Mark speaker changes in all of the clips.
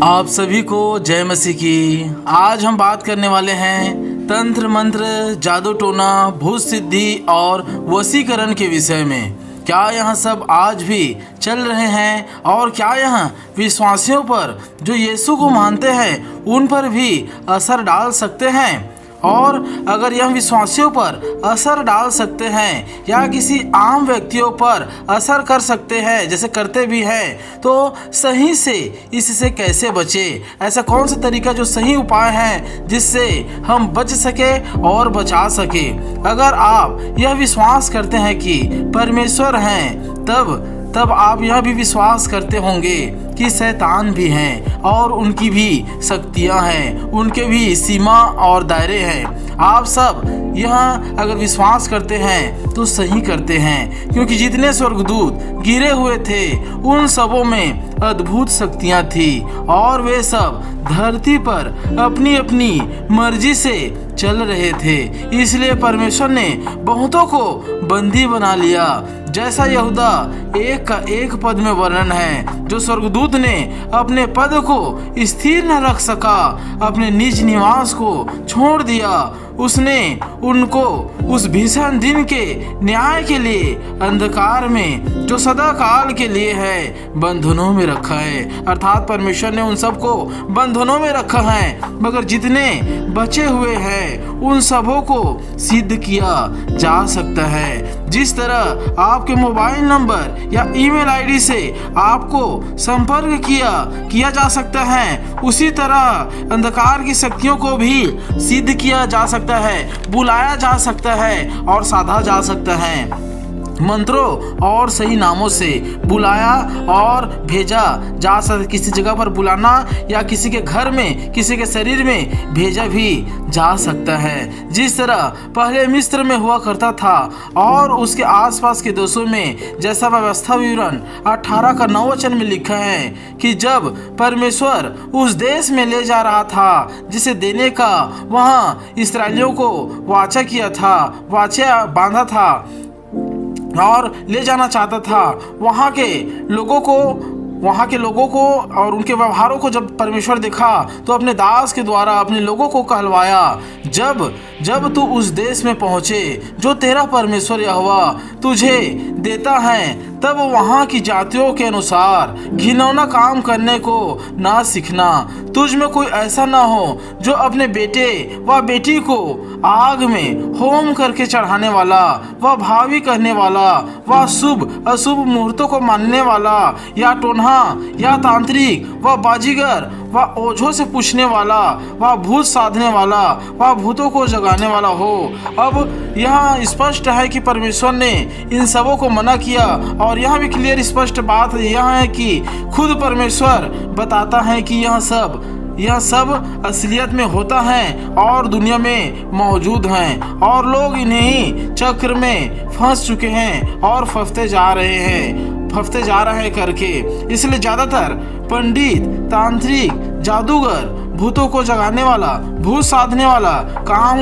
Speaker 1: आप सभी को जय मसीह की। आज हम बात करने वाले हैं तंत्र मंत्र, जादू टोना, भूत सिद्धि और वशीकरण के विषय में। क्या यह सब आज भी चल रहे हैं और क्या यह विश्वासियों पर जो यीशु को मानते हैं उन पर भी असर डाल सकते हैं? और अगर यह विश्वासियों पर असर डाल सकते हैं या किसी आम व्यक्तियों पर असर कर सकते हैं, जैसे करते भी हैं, तो सही से इससे कैसे बचे? ऐसा कौन सा तरीका जो सही उपाय है जिससे हम बच सके और बचा सके? अगर आप यह विश्वास करते हैं कि परमेश्वर हैं, तब आप यह भी विश्वास करते होंगे कि शैतान भी हैं और उनकी भी शक्तियां हैं, उनके भी सीमा और दायरे हैं। आप सब यह अगर विश्वास करते हैं तो सही करते हैं, क्योंकि जितने स्वर्गदूत गिरे हुए थे उन सबों में अद्भुत शक्तियां थी और वे सब धरती पर अपनी अपनी मर्जी से चल रहे थे। इसलिए परमेश्वर ने बहुतों को बंदी बना लिया, जैसा यहूदा 1 का 1 पद में वर्णन है। जो स्वर्गदूत ने अपने पद को स्थिर न रख सका, अपने निज निवास को छोड़ दिया, उसने उनको उस भीषण दिन के न्याय के लिए अंधकार में, जो सदा काल के लिए है, बंधनों में रखा है। अर्थात परमेश्वर ने उन सबको बंधनों में रखा है, मगर जितने बचे हुए हैं उन सबों को सिद्ध किया जा सकता है। जिस तरह आपके मोबाइल नंबर या ईमेल आईडी से आपको संपर्क किया जा सकता है, उसी तरह अंधकार की शक्तियों को भी सिद्ध किया जा सकता है, बुलाया जा सकता है और साधा जा सकता है। मंत्रों और सही नामों से बुलाया और भेजा जा सकता। किसी जगह पर बुलाना या किसी के घर में, किसी के शरीर में भेजा भी जा सकता है। जिस तरह पहले मिस्र में हुआ करता था और उसके आसपास के देशों में, जैसा व्यवस्था विवरण 18 का 9 वचन में लिखा है कि जब परमेश्वर उस देश में ले जा रहा था जिसे देने का वहाँ इसराइलियों को वाचा किया था, वाचा बांधा था और ले जाना चाहता था, वहाँ के लोगों को और उनके व्यवहारों को जब परमेश्वर देखा तो अपने दास के द्वारा अपने लोगों को कहलवाया, जब तू उस देश में पहुँचे जो तेरा परमेश्वर यहोवा तुझे देता है, तब वहाँ की जातियों के अनुसार घिनौना काम करने को ना सीखना। तुझ में कोई ऐसा ना हो जो अपने बेटे व बेटी को आग में होम करके चढ़ाने वाला, व भावी करने वाला, व शुभ अशुभ मुहूर्तों को मानने वाला, या टोन्हा या तांत्रिक व बाजीगर व ओझों से पूछने वाला, व भूत साधने वाला, व भूतों को जगाने वाला हो। अब यहाँ स्पष्ट है कि परमेश्वर ने इन सबों को मना किया, और यहाँ भी क्लियर स्पष्ट बात यह है कि खुद परमेश्वर बताता है कि यह सब असलियत में होता है और दुनिया में मौजूद हैं, और लोग इन्हीं चक्र में फंस चुके हैं और फंसते जा रहे हैं करके। इसलिए ज़्यादातर पंडित, तांत्रिक, जादूगर, भूतों को जगाने वाला, भूत साधने वाला, काम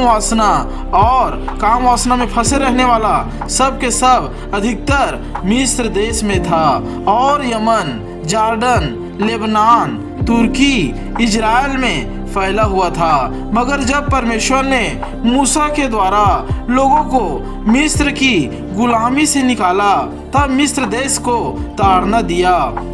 Speaker 1: वासना में फंसे रहने वाला सब के सब अधिकतर मिस्र देश में था, और यमन, जॉर्डन, लेबनान, तुर्की, इजराइल में फैला हुआ था। मगर जब परमेश्वर ने मूसा के द्वारा लोगों को मिस्र की गुलामी से निकाला, तब मिस्र देश को ताड़ना दिया,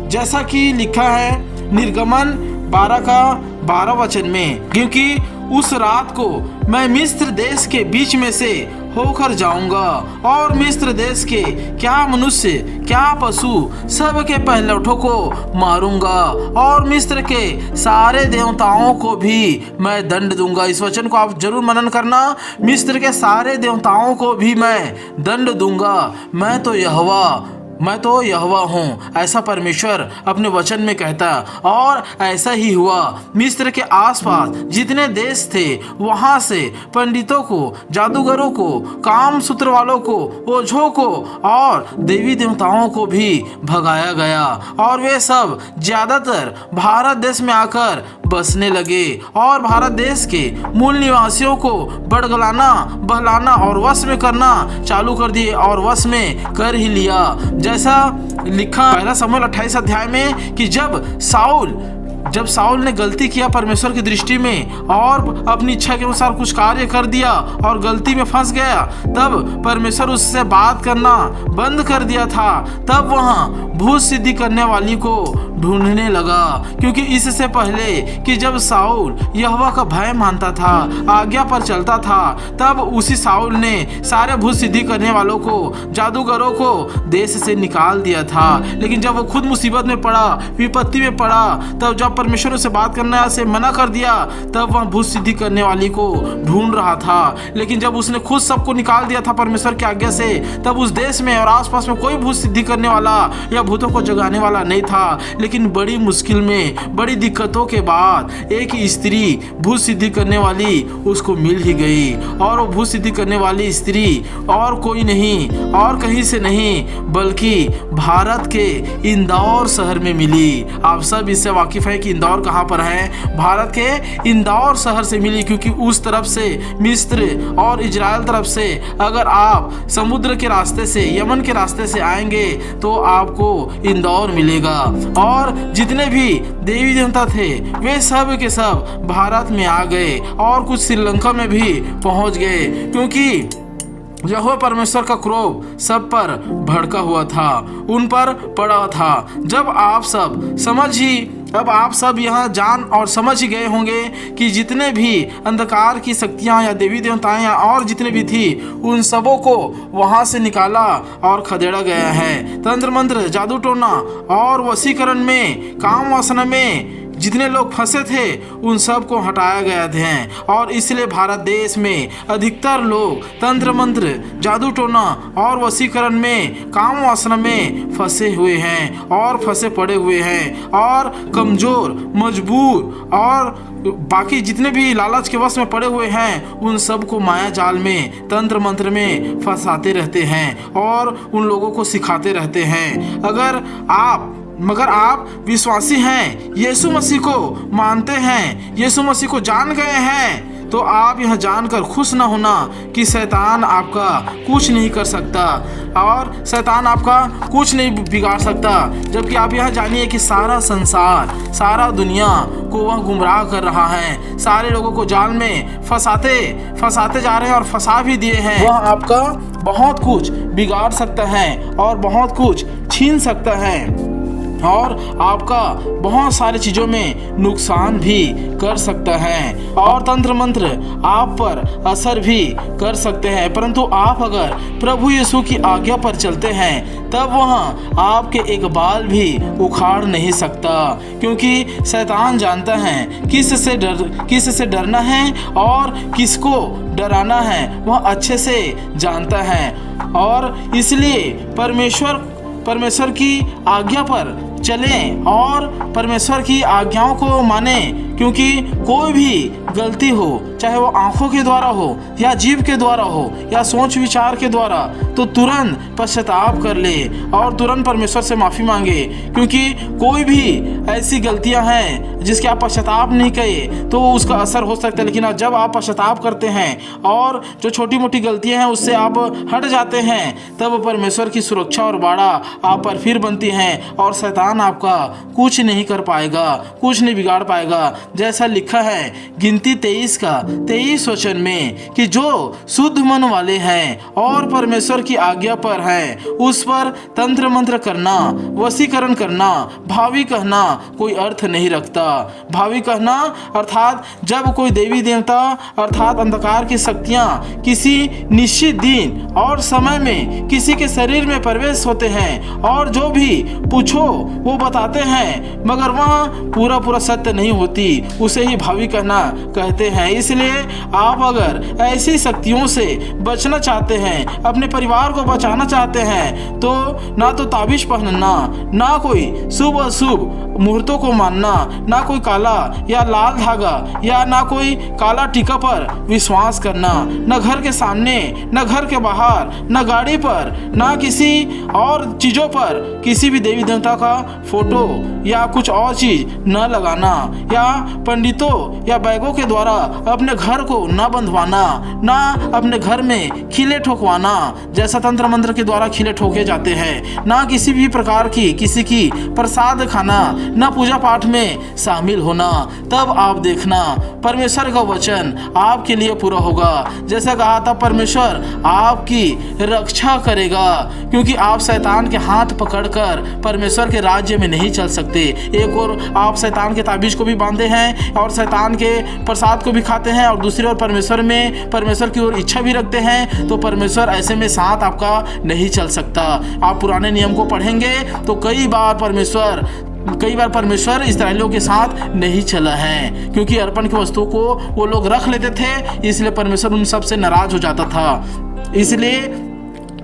Speaker 1: जैसा कि लिखा है निर्गमन 12 का 12 वचन में, क्योंकि उस रात को मैं मिस्र देश के बीच में से होकर जाऊंगा और मिस्र देश के क्या मनुष्य क्या पशु सब के पहलौठों को मारूंगा, और मिस्र के सारे देवताओं को भी मैं दंड दूंगा। इस वचन को आप जरूर मनन करना। मिस्र के सारे देवताओं को भी मैं दंड दूंगा। मैं तो यहोवा हूँ, ऐसा परमेश्वर अपने वचन में कहता। और ऐसा ही हुआ। मिस्र के आसपास जितने देश थे वहाँ से पंडितों को, जादूगरों को, काम सूत्र वालों को, ओझों को और देवी देवताओं को भी भगाया गया, और वे सब ज़्यादातर भारत देश में आकर बसने लगे और भारत देश के मूल निवासियों को बड़गलाना, बहलाना और वश में करना चालू कर दिए और वश में कर ही लिया। जैसा लिखा पहला शमूएल 28 अध्याय में कि जब साउल ने गलती किया परमेश्वर की दृष्टि में और अपनी इच्छा के अनुसार कुछ कार्य कर दिया और गलती में फंस गया, तब परमेश्वर उससे बात करना बंद कर दिया था। तब वहां भूत सिद्धि करने वाली को ढूंढने लगा, क्योंकि इससे पहले कि जब साउल यहोवा का भय मानता था, आज्ञा पर चलता था, तब उसी साउल ने सारे भूत सिद्धि करने वालों को, जादूगरों को देश से निकाल दिया था। लेकिन जब वो खुद मुसीबत में पड़ा, विपत्ति में पड़ा, तब जब परमेश्वर से बात करने से मना कर दिया, तब वह भूत सिद्धि करने वाली को ढूंढ रहा था। लेकिन जब उसने खुद सबको निकाल दिया था परमेश्वर की आज्ञा से, तब उस देश में और आसपास में कोई भूत सिद्धि करने वाला या भूतों को जगाने वाला नहीं था। लेकिन बड़ी मुश्किल में, बड़ी दिक्कतों के बाद एक स्त्री भूत सिद्धि करने वाली उसको मिल ही गई, और वो भूत सिद्धि करने वाली स्त्री और कोई नहीं और कहीं से नहीं बल्कि भारत के इंदौर शहर में मिली। आप सब इससे वाकिफ है कि इंदौर कहाँ पर है? भारत के इंदौर शहर से मिली, क्योंकि उस तरफ से मिस्र और इजराइल तरफ से अगर आप समुद्र के रास्ते से, यमन के रास्ते से आएंगे तो आपको इंदौर मिलेगा। और जितने भी देवी देवता थे वे सब के सब भारत में आ गए और कुछ श्रीलंका में भी पहुंच गए, क्योंकि यहोवा परमेश्वर का क्रोध सब पर भड़का हुआ था, उन पर पड़ा था। अब आप सब यहाँ जान और समझ ही गए होंगे कि जितने भी अंधकार की शक्तियाँ या देवी देवताएं या और जितने भी थी, उन सबों को वहाँ से निकाला और खदेड़ा गया है। तंत्र मंत्र, जादू टोना और वशीकरण में, काम वासना में जितने लोग फंसे थे उन सब को हटाया गया थे। और इसलिए भारत देश में अधिकतर लोग तंत्र मंत्र, जादू टोना और वशीकरण में, काम वासना में फंसे हुए हैं और फंसे पड़े हुए हैं, और कमजोर, मजबूर और बाकी जितने भी लालच के वश में पड़े हुए हैं उन सब को माया जाल में, तंत्र मंत्र में फंसाते रहते हैं और उन लोगों को सिखाते रहते हैं। मगर आप विश्वासी हैं, यीशु मसीह को मानते हैं, यीशु मसीह को जान गए हैं, तो आप यह जानकर खुश न होना कि शैतान आपका कुछ नहीं कर सकता और शैतान आपका कुछ नहीं बिगाड़ सकता। जबकि आप यह जानिए कि सारा संसार, सारा दुनिया को वह गुमराह कर रहा है, सारे लोगों को जाल में फंसाते जा रहे हैं और फंसा भी दिए हैं। वह आपका बहुत कुछ बिगाड़ सकता है और बहुत कुछ छीन सकता है और आपका बहुत सारी चीज़ों में नुकसान भी कर सकता है और तंत्र मंत्र आप पर असर भी कर सकते हैं। परंतु आप अगर प्रभु यीशु की आज्ञा पर चलते हैं तब वह आपके एक बाल भी उखाड़ नहीं सकता, क्योंकि शैतान जानता है किससे डरना है और किसको डराना है, वह अच्छे से जानता है। और इसलिए परमेश्वर की आज्ञा पर चलें और परमेश्वर की आज्ञाओं को मानें, क्योंकि कोई भी गलती हो, चाहे वो आंखों के द्वारा हो या जीभ के द्वारा हो या सोच विचार के द्वारा, तो तुरंत पश्चाताप कर ले और तुरंत परमेश्वर से माफ़ी मांगे, क्योंकि कोई भी ऐसी गलतियां हैं जिसके आप पश्चाताप नहीं किए तो उसका असर हो सकता है। लेकिन जब आप पश्चाताप करते हैं और जो छोटी मोटी गलतियां हैं उससे आप हट जाते हैं, तब परमेश्वर की सुरक्षा और बाड़ा आप पर फिर बनती हैं और शैतान आपका कुछ नहीं कर पाएगा, कुछ नहीं बिगाड़ पाएगा। जैसा लिखा है गिनती 23 वचन में कि जो शुद्ध मन वाले हैं और परमेश्वर की आज्ञा पर हैं, उस पर तंत्र मंत्र करना, वशीकरण करना, भावी कहना कोई अर्थ नहीं रखता। भावी कहना अर्थात जब कोई देवी देवता अर्थात अंधकार की शक्तियां किसी निश्चित दिन और समय में किसी के शरीर में प्रवेश होते हैं और जो भी पूछो वो बताते हैं, मगर वह पूरा सत्य नहीं होती, उसे ही भावी कहना कहते हैं। इसलिए आप अगर ऐसी शक्तियों से बचना चाहते हैं, अपने परिवार को बचाना चाहते हैं, तो ना तो ताबीज पहनना, ना कोई शुभ अशुभ मुहूर्तों को मानना, ना कोई काला या लाल धागा या ना कोई काला टीका पर विश्वास करना, न घर के सामने, न घर के बाहर, न गाड़ी पर, ना किसी और चीज़ों पर किसी भी देवी देवता का फोटो या कुछ और चीज न लगाना, या पंडितों या बैगों के द्वारा अपने घर को न बंधवाना, ना अपने घर में खिले ठोकवाना जैसा तंत्र मंत्र के द्वारा खिले ठोके जाते हैं, ना किसी भी प्रकार की किसी की प्रसाद खाना, ना पूजा पाठ में शामिल होना। तब आप देखना परमेश्वर का वचन आपके लिए पूरा होगा। जैसा कहा था, परमेश्वर आपकी रक्षा करेगा, क्योंकि आप शैतान के हाथ पकड़कर परमेश्वर के राज्य में नहीं चल सकते। एक और आप शैतान के ताबीज को भी बांधे हैं और शैतान के प्रसाद को भी खाते हैं, और दूसरी ओर परमेश्वर की ओर इच्छा भी रखते हैं, तो परमेश्वर ऐसे में साथ आपका नहीं चल सकता। आप पुराने नियम को पढ़ेंगे तो कई बार परमेश्वर इस्राएलियों के साथ नहीं चला है, क्योंकि अर्पण की वस्तु को वो लोग रख लेते थे, इसलिए परमेश्वर उन सब से नाराज हो जाता था। इसलिए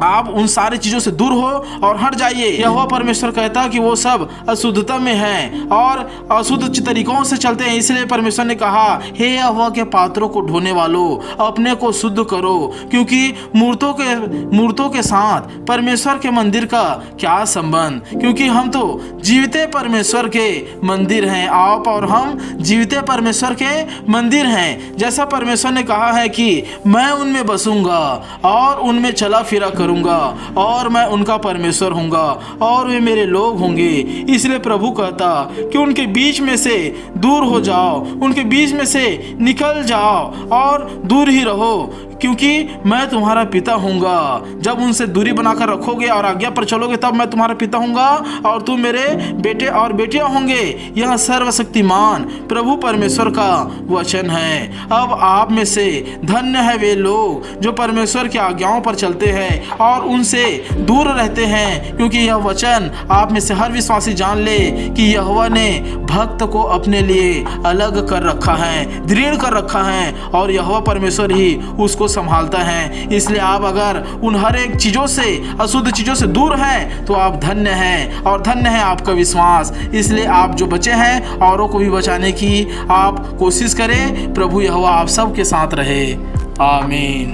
Speaker 1: आप उन सारी चीजों से दूर हो और हट जाइए। यहोवा परमेश्वर कहता कि वो सब अशुद्धता में हैं और अशुद्ध तरीकों से चलते हैं, इसलिए परमेश्वर ने कहा, हे यहोवा के पात्रों को ढोने वालों, अपने को शुद्ध करो, क्योंकि मूर्तों के साथ परमेश्वर के मंदिर का क्या संबंध, क्योंकि हम तो जीवते परमेश्वर के मंदिर हैं। आप और हम जीवते परमेश्वर के मंदिर हैं। जैसा परमेश्वर ने कहा है कि मैं उनमें बसूंगा और उनमें चला फिरा करूंगा, और मैं उनका परमेश्वर होऊंगा और वे मेरे लोग होंगे। इसलिए प्रभु कहता कि उनके बीच में से दूर हो जाओ, उनके बीच में से निकल जाओ और दूर ही रहो, क्योंकि मैं तुम्हारा पिता होऊंगा। जब उनसे दूरी बनाकर रखोगे और आज्ञा पर चलोगे, तब मैं तुम्हारा पिता होऊंगा और तुम मेरे बेटे और बेटियां होंगे। यह सर्वशक्तिमान प्रभु परमेश्वर का वचन है। अब आप में से धन्य है वे लोग जो परमेश्वर की आज्ञाओं पर चलते हैं और उनसे दूर रहते हैं, क्योंकि यह वचन आप में से हर विश्वासी जान ले कि यहोवा ने भक्त को अपने लिए अलग कर रखा है, दृढ़ कर रखा है, और यहोवा परमेश्वर ही उसको संभालता है। इसलिए आप अगर उन हर एक चीजों से, अशुद्ध चीजों से दूर हैं, तो आप धन्य हैं और धन्य है आपका विश्वास। इसलिए आप जो बचे हैं, औरों को भी बचाने की आप कोशिश करें। प्रभु यहोवा आप सबके साथ रहे। आमीन।